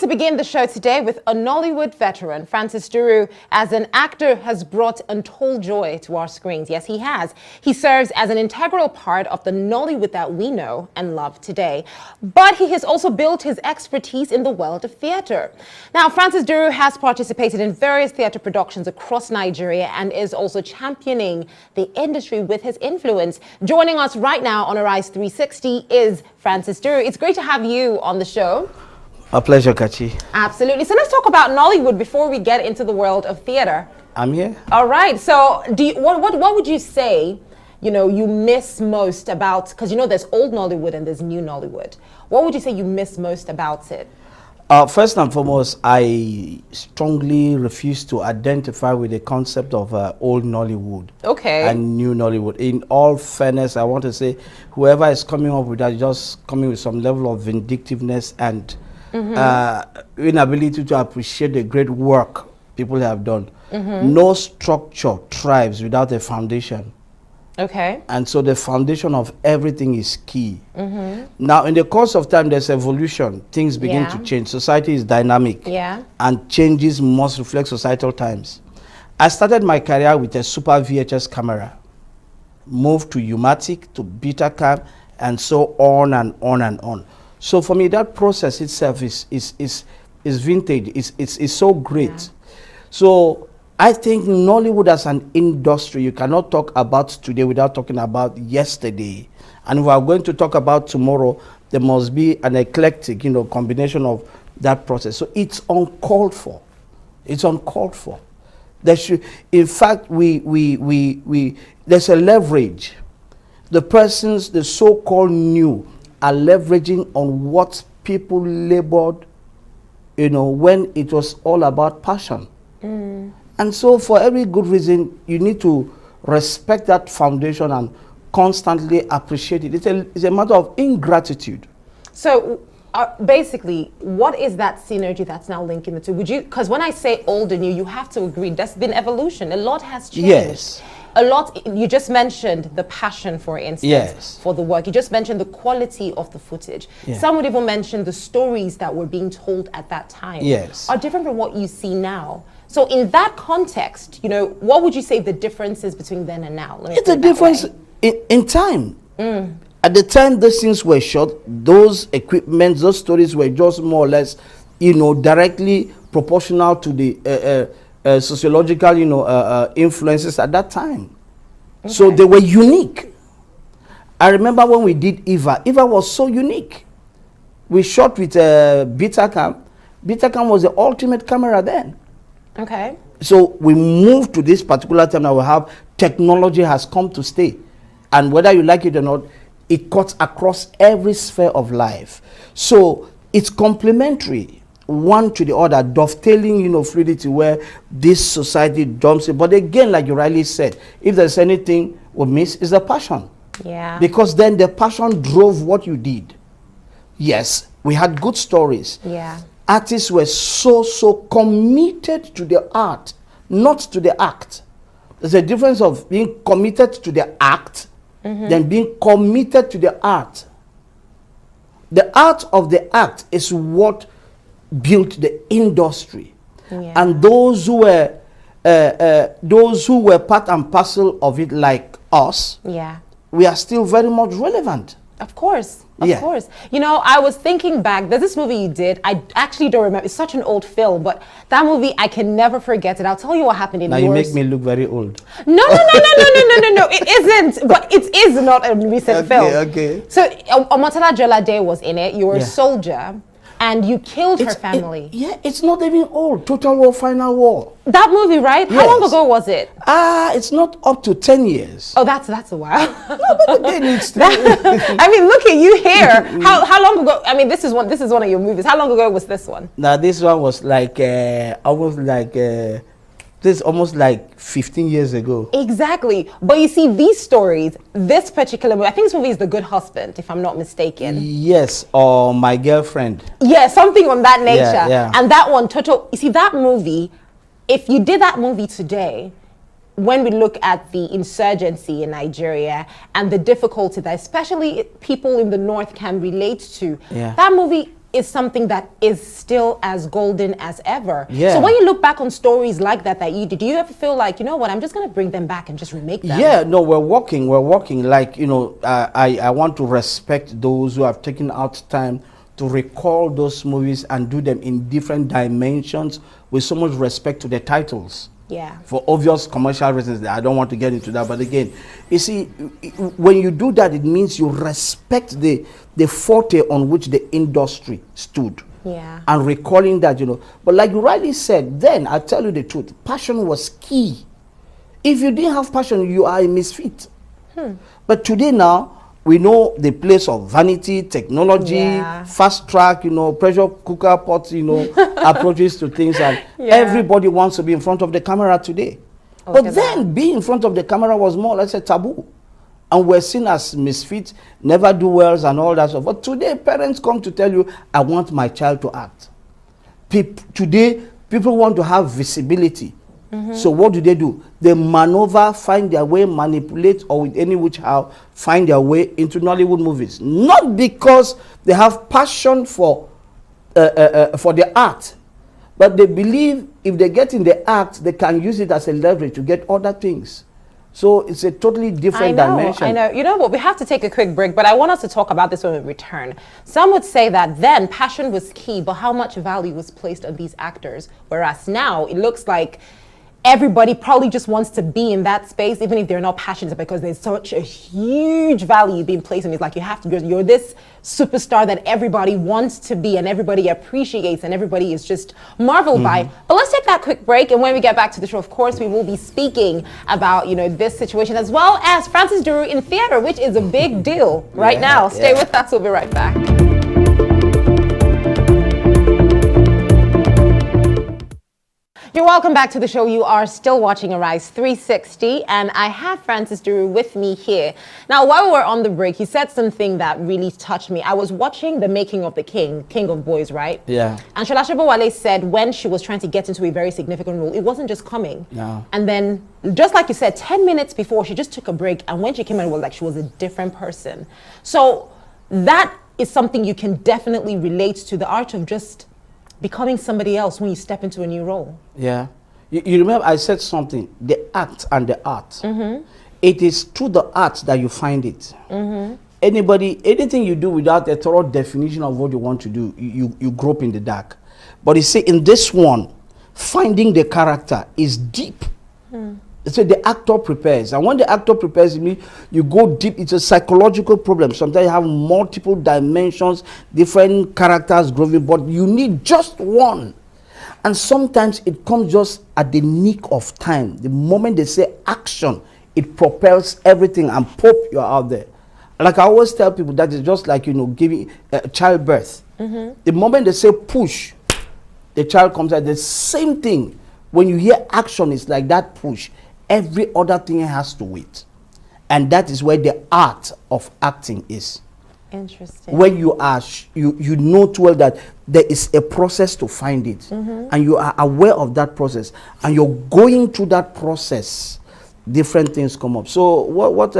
to begin the show today with a Nollywood veteran. Francis Duru, as an actor, has brought untold joy to our screens. Yes, he has. He serves as an integral part of the Nollywood that we know and love today. But he has also built his expertise in the world of theatre. Now, Francis Duru has participated in various theatre productions across Nigeria and is also championing the industry with his influence. Joining us right now on Arise 360 is Francis Duru. It's great to have you on the show. A pleasure, Kachi. Absolutely. So let's talk about Nollywood before we get into the world of theatre. I'm here. All right. So what would you say, you miss most about, because there's old Nollywood and there's new Nollywood. What would you say you miss most about it? First and foremost, I strongly refuse to identify with the concept of old Nollywood and new Nollywood. In all fairness, I want to say whoever is coming up with that is just coming with some level of vindictiveness and inability to appreciate the great work people have done. No structure thrives without a foundation. Okay. And so the foundation of everything is key. Now, in the course of time, there's evolution. Things begin to change. Society is dynamic. And changes must reflect societal times. I started my career with a Super VHS camera, moved to U-matic, to Betacam, and so on and on and on. So for me, that process itself is vintage. It's so great. So I think Nollywood as an industry, you cannot talk about today without talking about yesterday. And if we are going to talk about tomorrow, there must be an eclectic, combination of that process. So it's uncalled for. It's uncalled for. There should, in fact, there's a leverage. The so-called new are leveraging on what people labored, when it was all about passion. And so for every good reason, you need to respect that foundation and constantly appreciate it. It's a matter of ingratitude. So basically, what is that synergy that's now linking the two? Because when I say old and new, you have to agree, there's been evolution. A lot has changed. Yes. A lot, you just mentioned the passion, for instance, for the work. You just mentioned the quality of the footage. Some would even mention the stories that were being told at that time are different from what you see now. So in that context, what would you say the difference is between then and now? It's a difference in time. At the time those things were shot, those equipments, those stories were just more or less, directly proportional to the sociological, influences at that time. So they were unique. I remember when we did Eva. Eva was so unique. We shot with Betacam. Betacam was the ultimate camera then. Okay. So we moved to this particular time that we have technology has come to stay. And whether you like it or not, it cuts across every sphere of life. So it's complementary, one to the other, dovetailing, fluidity where this society dumps it. But again, like you rightly said, if there's anything we miss, is the passion. Yeah. Because then the passion drove what you did. Yes, we had good stories. Yeah. Artists were so committed to the art, not to the act. There's a difference of being committed to the act than being committed to the art. The art of the act is what built the industry. And those who were part and parcel of it, like us, we are still very much relevant. Of course. Of course. I was thinking back, there's this movie you did. I actually don't remember. It's such an old film, but that movie, I can never forget it. I'll tell you what happened in yours. Now you make me look very old. No. It isn't. But it is not a recent film. Okay. So, Omotala Jolade was in it. You were a soldier. And you killed her family. It's not even old. Total War, Final War. That movie, right? How long ago was it? It's not up to 10 years. Oh, that's a while. No, but again, it's I mean, look at you here. How long ago? I mean, this is one of your movies. How long ago was this one? Now, this one was like almost like 15 years ago. Exactly. But you see, these stories, this particular movie, I think this movie is The Good Husband, if I'm not mistaken. Yes, or My Girlfriend. Yeah, something on that nature. Yeah. And that one, you see, that movie, if you did that movie today, when we look at the insurgency in Nigeria and the difficulty that especially people in the north can relate to, that movie is something that is still as golden as ever. Yeah. So when you look back on stories like that you did, do you ever feel like, you know what, I'm just going to bring them back and just remake them? Yeah, no, we're working. Like, you know, I want to respect those who have taken out time to recall those movies and do them in different dimensions with so much respect to the titles. Yeah. For obvious commercial reasons, I don't want to get into that. But again, you see, when you do that, it means you respect the forte on which the industry stood. Yeah. And recalling that, you know. But like you rightly said, then I tell you the truth, passion was key. If you didn't have passion, you are a misfit. But today now, we know the place of vanity, technology, fast track, you know, pressure cooker pots, you know, approaches to things, and everybody wants to be in front of the camera today. But then being in front of the camera was more or less a taboo. And we're seen as misfits, never do wells and all that stuff. But today, parents come to tell you, I want my child to act. Today, people want to have visibility. So what do? They maneuver, find their way, manipulate, or with any which how, find their way into Nollywood movies. Not because they have passion for the art, but they believe if they get in the art, they can use it as a leverage to get other things. So it's a totally different dimension. I know. You know what? We have to take a quick break, but I want us to talk about this when we return. Some would say that then passion was key, but how much value was placed on these actors? Whereas now it looks like everybody probably just wants to be in that space, even if they're not passionate, because there's such a huge value being placed on it. It's like you have to, you're this superstar that everybody wants to be and everybody appreciates and everybody is just marveled by. But let's take that quick break, and when we get back to the show, of course, we will be speaking about, you know, this situation, as well as Francis Duru in theater, which is a big deal right now. Stay with us, we'll be right back. You're welcome back to the show. You are still watching Arise 360, and I have Francis Duru with me here. Now, while we were on the break, he said something that really touched me. I was watching The Making of the King of Boys, right? Yeah. And Shola Sobowale said when she was trying to get into a very significant role, it wasn't just coming. No. And then, just like you said, 10 minutes before, she just took a break, and when she came in, it was like she was a different person. So that is something you can definitely relate to, the art of just becoming somebody else when you step into a new role. Yeah. You remember I said something, the act and the art. It is through the art that you find it. Anything you do without a thorough definition of what you want to do, you grope in the dark. But you see, in this one, finding the character is deep. So the actor prepares, and when the actor prepares, you go deep. It's a psychological problem. Sometimes you have multiple dimensions, different characters growing, but you need just one. And sometimes it comes just at the nick of time. The moment they say action, it propels everything, and pop, you're out there. Like I always tell people, that is just like, you know, giving childbirth. The moment they say push, the child comes out. The same thing. When you hear action, it's like that push. Every other thing has to wait. And that is where the art of acting is. Interesting. When you are, you know too well that there is a process to find it. And you are aware of that process. And you're going through that process. Different things come up. So what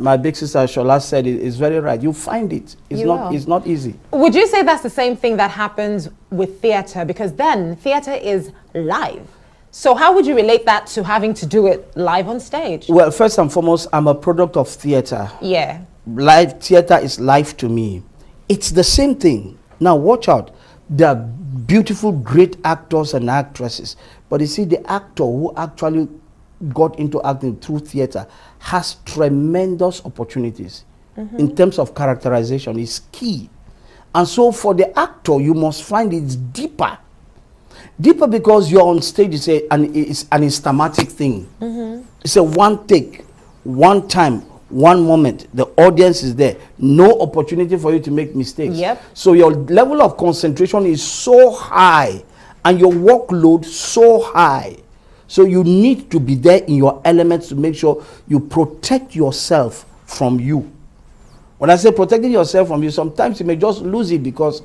my big sister Shola said is very right. You find it. It's not easy. Would you say that's the same thing that happens with theater? Because then theater is live. So how would you relate that to having to do it live on stage? Well, first and foremost, I'm a product of theater. Yeah. Live theater is life to me. It's the same thing. Now watch out. There are beautiful, great actors and actresses. But you see, the actor who actually got into acting through theater has tremendous opportunities in terms of characterization. Is key. And so for the actor, you must find it deeper. Deeper because you're on stage, it's an instamatic thing. It's a one take, one time, one moment. The audience is there. No opportunity for you to make mistakes. Yep. So your level of concentration is so high and your workload so high. So you need to be there in your elements to make sure you protect yourself from you. When I say protecting yourself from you, sometimes you may just lose it because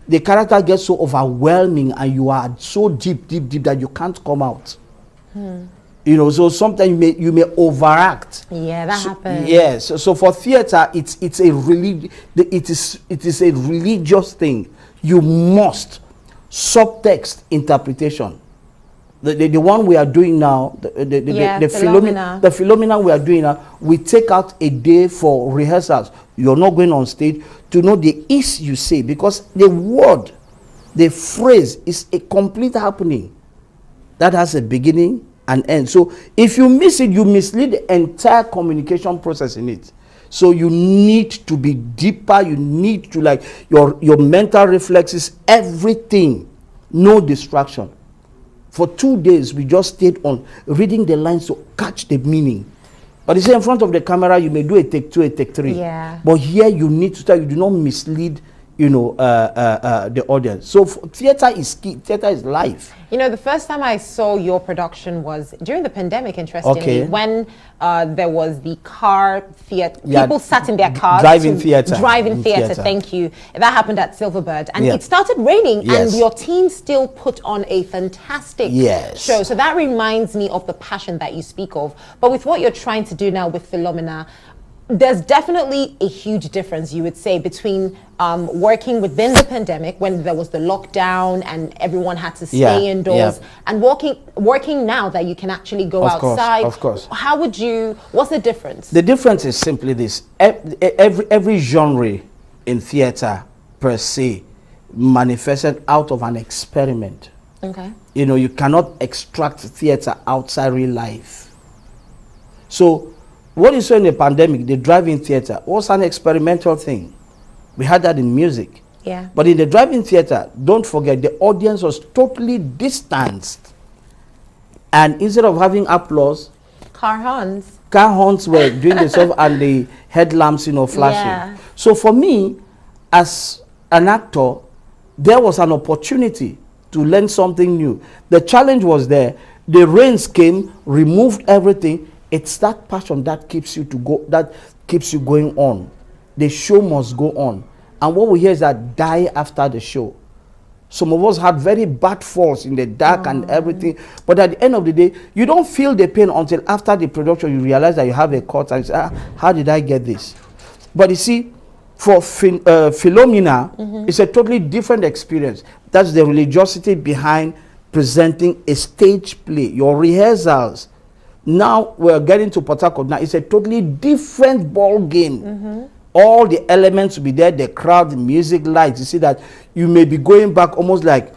the character gets so overwhelming and you are so deep that you can't come out. You know, so sometimes you may overact. Yeah, that happens. Yes. So for theater, it's a it is a religious thing. You must subtext interpretation. The one we are doing now, the Philomena we are doing now, we take out a day for rehearsals. You're not going on stage to know the is you say, because the word, the phrase is a complete happening that has a beginning and end. So if you miss it, you mislead the entire communication process in it. So you need to be deeper. You need to, like, your mental reflexes, everything, no distraction. For 2 days, we just stayed on reading the lines to catch the meaning. But you say in front of the camera, you may do a take 2, a take 3. Yeah. But here you need to tell, you do not mislead, you know, the audience. So theater is key. Theater is life. You know, the first time I saw your production was during the pandemic, interestingly, when there was the car theater. People sat in their cars. Driving theater. Driving theater, thank you. That happened at Silverbird. And it started raining, and your team still put on a fantastic show. So that reminds me of the passion that you speak of. But with what you're trying to do now with Philomena, there's definitely a huge difference, you would say, between working within the pandemic when there was the lockdown and everyone had to stay indoors, and working now that you can actually go outside. Of course. How would you, what's the difference? The difference is simply this. Every genre in theater per se manifested out of an experiment. Okay. You know, you cannot extract theater outside real life. So what you saw in the pandemic, the drive-in theater, was an experimental thing. We had that in music. Yeah. But in the drive-in theater, don't forget, the audience was totally distanced. And instead of having applause, car horns were doing the stuff and the headlamps, you know, flashing. Yeah. So for me, as an actor, there was an opportunity to learn something new. The challenge was there. The rains came, removed everything. It's that passion that keeps you going on. The show must go on. And what we hear is that die after the show. Some of us had very bad falls in the dark and everything. But at the end of the day, you don't feel the pain until after the production you realize that you have a cut and you say, how did I get this? But you see, for Philomena, it's a totally different experience. That's the religiosity behind presenting a stage play, your rehearsals. Now we're getting to Port Harcourt. Now it's a totally different ball game. All the elements will be there, the crowd, the music, lights. You see that you may be going back almost like,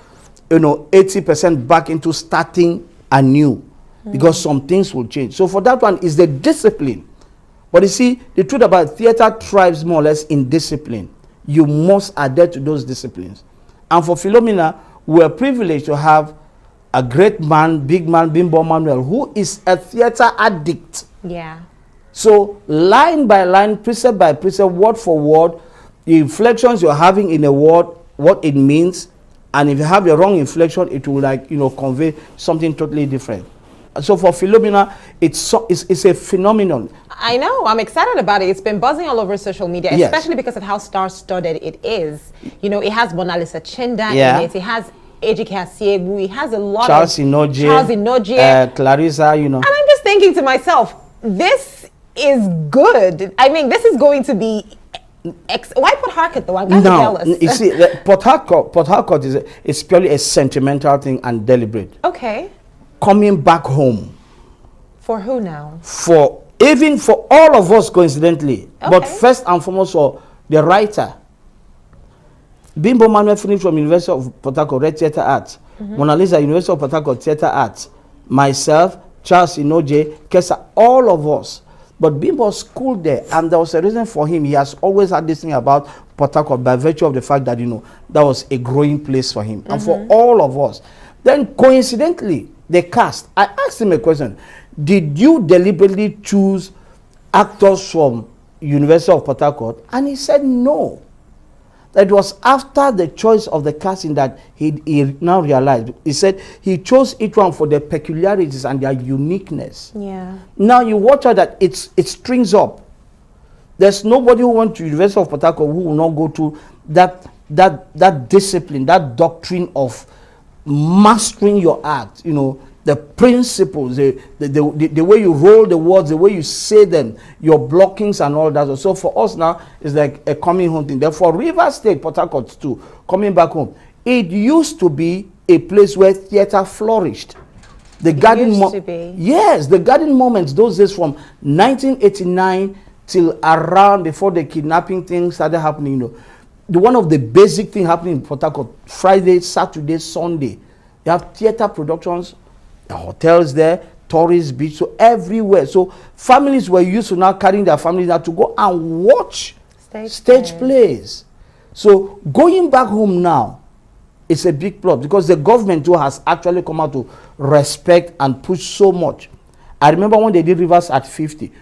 you know, 80% back into starting anew because some things will change. So for that one is the discipline. But you see, the truth about theater thrives more or less in discipline. You must adhere to those disciplines. And for Philomena, we're privileged to have a great man, big man, Bimbo Manuel, who is a theater addict. Yeah. So line by line, precept by precept, word for word, the inflections you're having in a word, what it means, and if you have the wrong inflection, it will, like, you know, convey something totally different. So for Philomena, it's a phenomenon. I know, I'm excited about it. It's been buzzing all over social media, especially because of how star-studded it is. You know, it has Mona Lisa Chinda in it. It has Ejike Asiegbu. It has a lot Charles Inoje, Clarissa, you know. And I'm just thinking to myself, this is good. I mean, this is going to be... Why Port Harcourt though? I'm kind of jealous. You see, Port Harcourt is purely a sentimental thing and deliberate. Okay. Coming back home. For who now? Even for all of us, coincidentally. Okay. But first and foremost for the writer. Bimbo Manuel finished from University of Port Harcourt, Red Theatre Arts. Mona Lisa, University of Port Harcourt, Theatre Arts. Myself, Charles Inoje, Kesa, all of us. But Bimbo schooled there, and there was a reason for him. He has always had this thing about Port Harcourt by virtue of the fact that, you know, that was a growing place for him. And for all of us. Then coincidentally, the cast, I asked him a question. Did you deliberately choose actors from University of Port Harcourt? And he said no. That was after the choice of the casting that he now realized. He said he chose each one for their peculiarities and their uniqueness. Yeah. Now you watch out that it strings up. There's nobody who went to University of Port Harcourt who will not go to that discipline, that doctrine of mastering your act. You know, the principles, the way you roll the words, the way you say them, your blockings and all that. So for us now, it's like a coming home thing. Therefore, River State, Port Harcourt too, coming back home, it used to be a place where theater flourished. The garden used to be. Yes, the garden moments, those days from 1989 till around before the kidnapping thing started happening, you know. One of the basic things happening in Port Harcourt, Friday, Saturday, Sunday, you have theater productions, the hotels there, tourist beach, so everywhere. So families were used to now carrying their families now to go and watch stage plays. So going back home now, it's a big plot because the government too has actually come out to respect and push so much. I remember when they did Rivers at 50,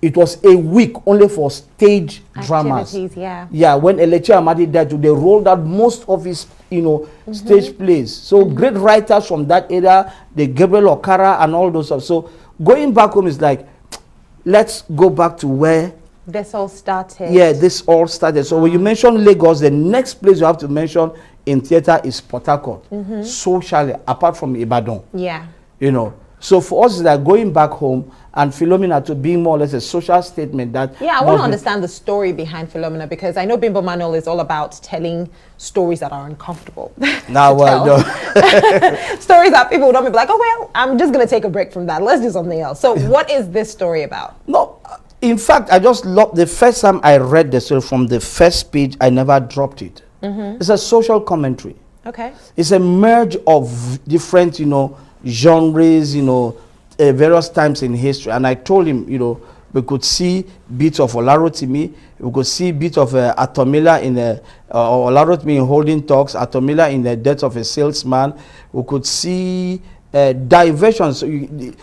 it was a week only for stage dramas. Yeah. Yeah, when Elechi Amadi died, they rolled out most of his, you know, stage plays. So great writers from that era, the Gabriel Okara and all those stuff. So going back home is like, let's go back to where this all started. Yeah, this all started. So when you mention Lagos, the next place you have to mention in theater is Port Harcourt. Socially, apart from Ibadan. Yeah. You know. So for us, it's like going back home and Philomena to being more or less a social statement that... Yeah, I want to understand the story behind Philomena because I know Bimbo Manuel is all about telling stories that are uncomfortable. Now, no. Stories that people don't be like, oh, well, I'm just going to take a break from that. Let's do something else. So what is this story about? No, in fact, I just love the first time I read the story from the first page, I never dropped it. It's a social commentary. Okay. It's a merge of different, you know, genres, you know, various times in history. And I told him, you know, we could see bits of Olarotimi, we could see bits of Atomila in Olarotimi in Holding Talks, Atomila in the Death of a Salesman. We could see diversions.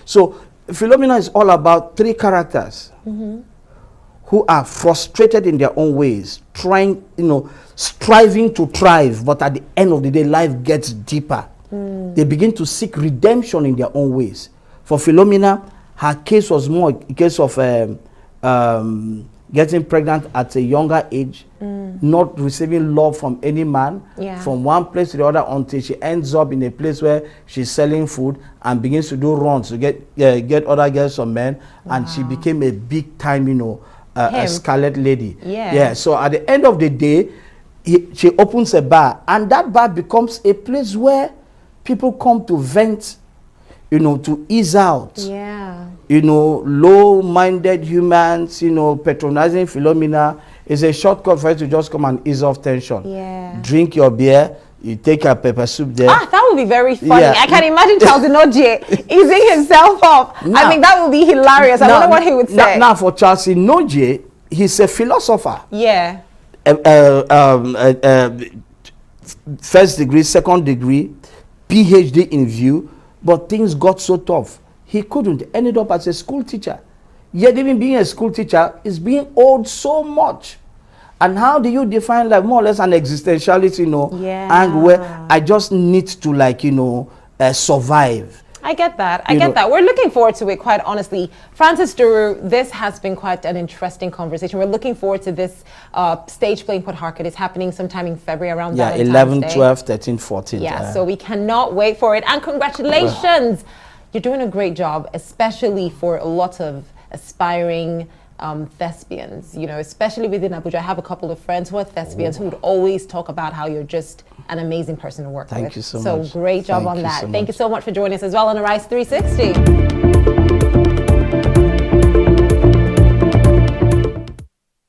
So Philomena is all about three characters who are frustrated in their own ways, trying, you know, striving to thrive, but at the end of the day, life gets deeper. They begin to seek redemption in their own ways. For Philomena, her case was more a case of getting pregnant at a younger age, not receiving love from any man, from one place to the other until she ends up in a place where she's selling food and begins to do runs to get other girls from men, and she became a big time, you know, a Scarlet Lady. Yeah. So at the end of the day, she opens a bar, and that bar becomes a place where people come to vent, you know, to ease out. Yeah. You know, low-minded humans, you know, patronizing Philomena is a shortcut for you to just come and ease off tension. Yeah. Drink your beer, you take a pepper soup there. Ah, that would be very funny. Yeah. I can imagine Charles Inoje easing himself up. Now, I think that would be hilarious. I wonder what he would say. Now for Charles Inoje, he's a philosopher. Yeah. First degree, second degree, PhD in view, but things got so tough. He couldn't, ended up as a school teacher. Yet even being a school teacher is being owed so much. And how do you define like more or less an existentiality, you know, and where I just need to like, you know, survive. I get that. I get that. We're looking forward to it, quite honestly. Francis Duru, this has been quite an interesting conversation. We're looking forward to this stage play in Port Harcourt. It's happening sometime in February around Valentine's 11, Day. 12, 13, 14. Yeah, so we cannot wait for it. And congratulations. You're doing a great job, especially for a lot of aspiring thespians, you know, especially within Abuja. I have a couple of friends who are thespians who would always talk about how you're just an amazing person to work with. Thank you so much. So great job on that. Thank you so much for joining us as well on Arise 360.